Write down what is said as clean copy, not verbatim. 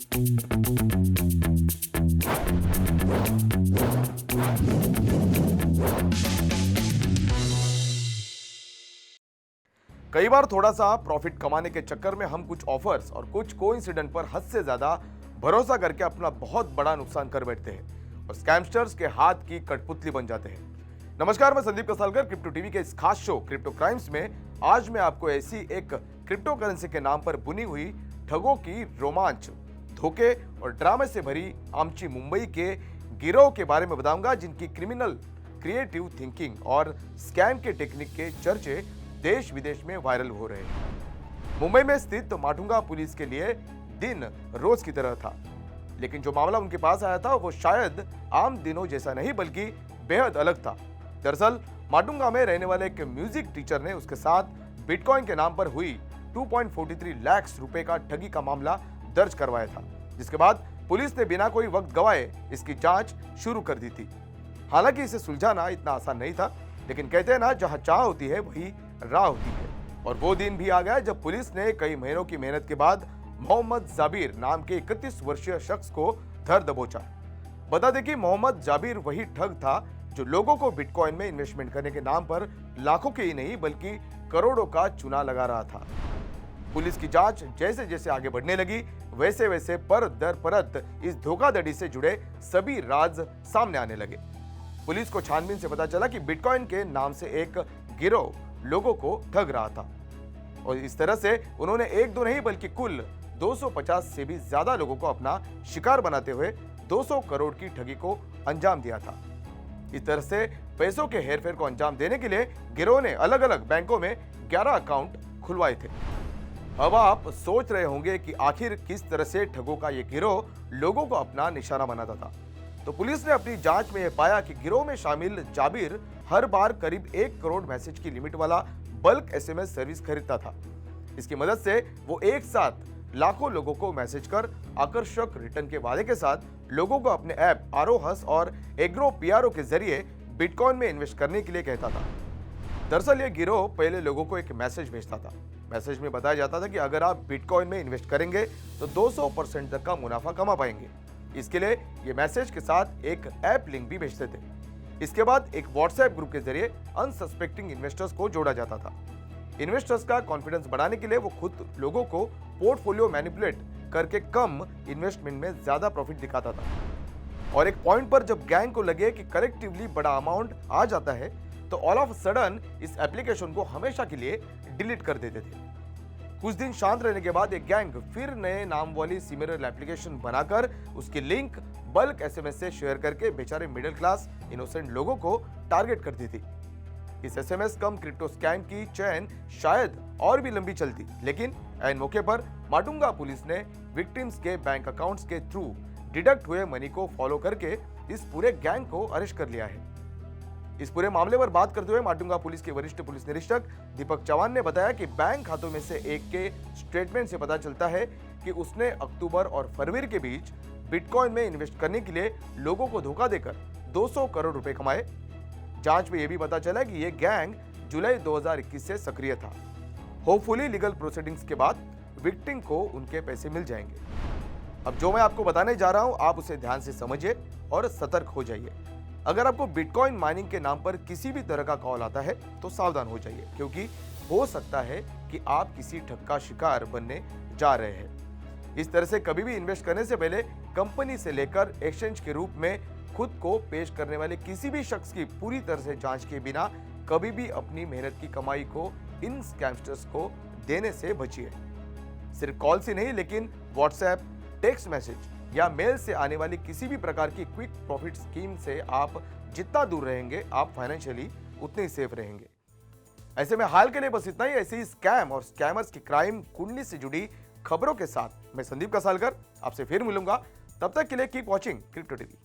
कई बार थोड़ा सा प्रॉफिट कमाने के चक्कर में हम कुछ ऑफर्स और कुछ कोइंसिडेंट पर हद से ज्यादा भरोसा करके अपना बहुत बड़ा नुकसान कर बैठते हैं और स्कैमस्टर्स के हाथ की कठपुतली बन जाते हैं। नमस्कार, मैं संदीप कसालकर क्रिप्टो टीवी के इस खास शो क्रिप्टो क्राइम्स में आज मैं आपको ऐसी एक क्रिप्टो करेंसी के नाम पर बुनी हुई ठगों की रोमांच, धोखे और ड्रामे से भरी आमची मुंबई के गिरोह के बारे में बताऊंगा, जिनकी क्रिमिनल क्रिएटिव थिंकिंग और स्कैम के टेक्निक के चर्चे देश विदेश में वायरल हो रहे हैं। मुंबई में स्थित माटुंगा पुलिस के लिए दिन रोज की तरह था, लेकिन जो मामला उनके पास आया था वो शायद आम दिनों जैसा नहीं बल्कि बेहद अलग था। दरअसल माटुंगा में रहने वाले एक म्यूजिक टीचर ने उसके साथ बिटकॉइन के नाम पर हुई 2.43 लाख रुपए का ठगी का मामला दर्ज करवाया था, जिसके बाद पुलिस ने बिना कोई वक्त गवाए इसकी जांच शुरू कर दी थी। हालांकि इसे सुलझाना इतना आसान नहीं था, लेकिन कहते हैं ना, जहां चाह होती है वही राह होती है। और वो दिन भी आ गया जब पुलिस ने कई महीनों की मेहनत के बाद मोहम्मद जाबिर नाम के 31 वर्षीय शख्स को धर दबोचा। बता दें कि मोहम्मद जाबिर वही ठग था जो लोगों को बिटकॉइन में इन्वेस्टमेंट करने के नाम पर लाखों के ही नहीं बल्कि करोड़ों का चूना लगा रहा था। पुलिस की जांच जैसे जैसे आगे बढ़ने लगी, वैसे वैसे परत दर परत इस धोखाधड़ी से जुड़े सभी राज सामने आने लगे। पुलिस को छानबीन से पता चला कि बिटकॉइन के नाम से एक गिरोह लोगों को ठग रहा था और इस तरह से उन्होंने एक दो नहीं बल्कि कुल 250 से भी ज्यादा लोगों को अपना शिकार बनाते हुए 200 करोड़ की ठगी को अंजाम दिया था। इस तरह से पैसों के हेरफेर को अंजाम देने के लिए गिरोह ने अलग अलग बैंकों में 11 अकाउंट खुलवाए थे। अब आप सोच रहे होंगे कि आखिर किस तरह से ठगों का यह गिरोह लोगों को अपना निशाना बनाता था। तो पुलिस ने अपनी जांच में यह पाया कि गिरोह में शामिल जाबिर हर बार करीब 1 करोड़ मैसेज की लिमिट वाला बल्क एसएमएस सर्विस खरीदता था। इसकी मदद से वो एक साथ लाखों लोगों को मैसेज कर आकर्षक रिटर्न के वादे के साथ लोगों को अपने ऐप आरोहस और एग्रो पीआरओ के जरिए बिटकॉइन में इन्वेस्ट करने के लिए कहता था। दरअसल ये गिरोह पहले लोगों को एक मैसेज भेजता था। मैसेज में बताया जाता था कि अगर आप बिटकॉइन में इन्वेस्ट करेंगे तो 200% तक का मुनाफा कमा पाएंगे। इसके लिए ये मैसेज के साथ एक ऐप लिंक भी भेजते थे। इसके बाद एक व्हाट्सएप ग्रुप के जरिए अनसस्पेक्टिंग इन्वेस्टर्स को जोड़ा जाता था। इन्वेस्टर्स का कॉन्फिडेंस बढ़ाने के लिए वो खुद लोगों को पोर्टफोलियो मैनिपुलेट करके कम इन्वेस्टमेंट में ज्यादा प्रॉफिट दिखाता था। और एक पॉइंट पर जब गैंग को लगे कि कलेक्टिवली बड़ा अमाउंट आ जाता है तो ऑल ऑफ सडन इस एप्लीकेशन को हमेशा के लिए डिलीट कर देते थे। कुछ दिन शांत रहने के बाद एक गैंग फिर नए नाम वाली सिमिलर एप्लीकेशन बनाकर उसकी लिंक बल्क एसएमएस से शेयर करके बेचारे मिडिल क्लास इनोसेंट लोगों को टारगेट करती थी। इस एसएमएस कम क्रिप्टो स्कैम की चैन शायद और भी लंबी चलती, लेकिन ऐन मौके पर माटुंगा पुलिस ने विक्टिम्स के बैंक अकाउंट्स के थ्रू डिडक्ट हुए मनी को फॉलो करके इस पूरे गैंग को अरेस्ट कर लिया है। इस पूरे मामले पर बात करते हुए माटुंगा पुलिस के वरिष्ठ पुलिस निरीक्षक दीपक चौहान ने बताया कि बैंक खातों में से एक के स्टेटमेंट से पता चलता है कि उसने अक्टूबर और फरवरी के बीच बिटकॉइन में इन्वेस्ट करने के लिए लोगों को धोखा देकर 200 करोड़ रुपए कमाए। जांच में यह भी पता चला कि यह गैंग जुलाई 2021 से सक्रिय था। होपफुली लीगल प्रोसीडिंग्स के बाद विक्टिम को उनके पैसे मिल जाएंगे। अब जो मैं आपको बताने जा रहा हूं, आप उसे ध्यान से समझिए और सतर्क हो जाइए। अगर आपको बिटकॉइन माइनिंग के नाम पर किसी भी तरह का कॉल आता है तो सावधान हो जाइए, क्योंकि हो सकता है कि आप किसी ठग का शिकार बनने जा रहे हैं। इस तरह से कभी भी इन्वेस्ट करने से पहले कंपनी से लेकर एक्सचेंज के रूप में खुद को पेश करने वाले किसी भी शख्स की पूरी तरह से जांच के बिना कभी भी अपनी मेहनत की कमाई को इन स्कैमस्टर्स को देने से बचिए। सिर्फ कॉल से नहीं, लेकिन व्हाट्सएप, टेक्स्ट मैसेज या मेल से आने वाली किसी भी प्रकार की क्विक प्रॉफिट स्कीम से आप जितना दूर रहेंगे, आप फाइनेंशियली उतने ही सेफ रहेंगे। ऐसे में हाल के लिए बस इतना ही। ऐसे ही स्कैम और स्कैमर्स की क्राइम कुंडली से जुड़ी खबरों के साथ मैं संदीप कसालकर आपसे फिर मिलूंगा। तब तक के लिए कीप वॉचिंग क्रिप्टो टीवी।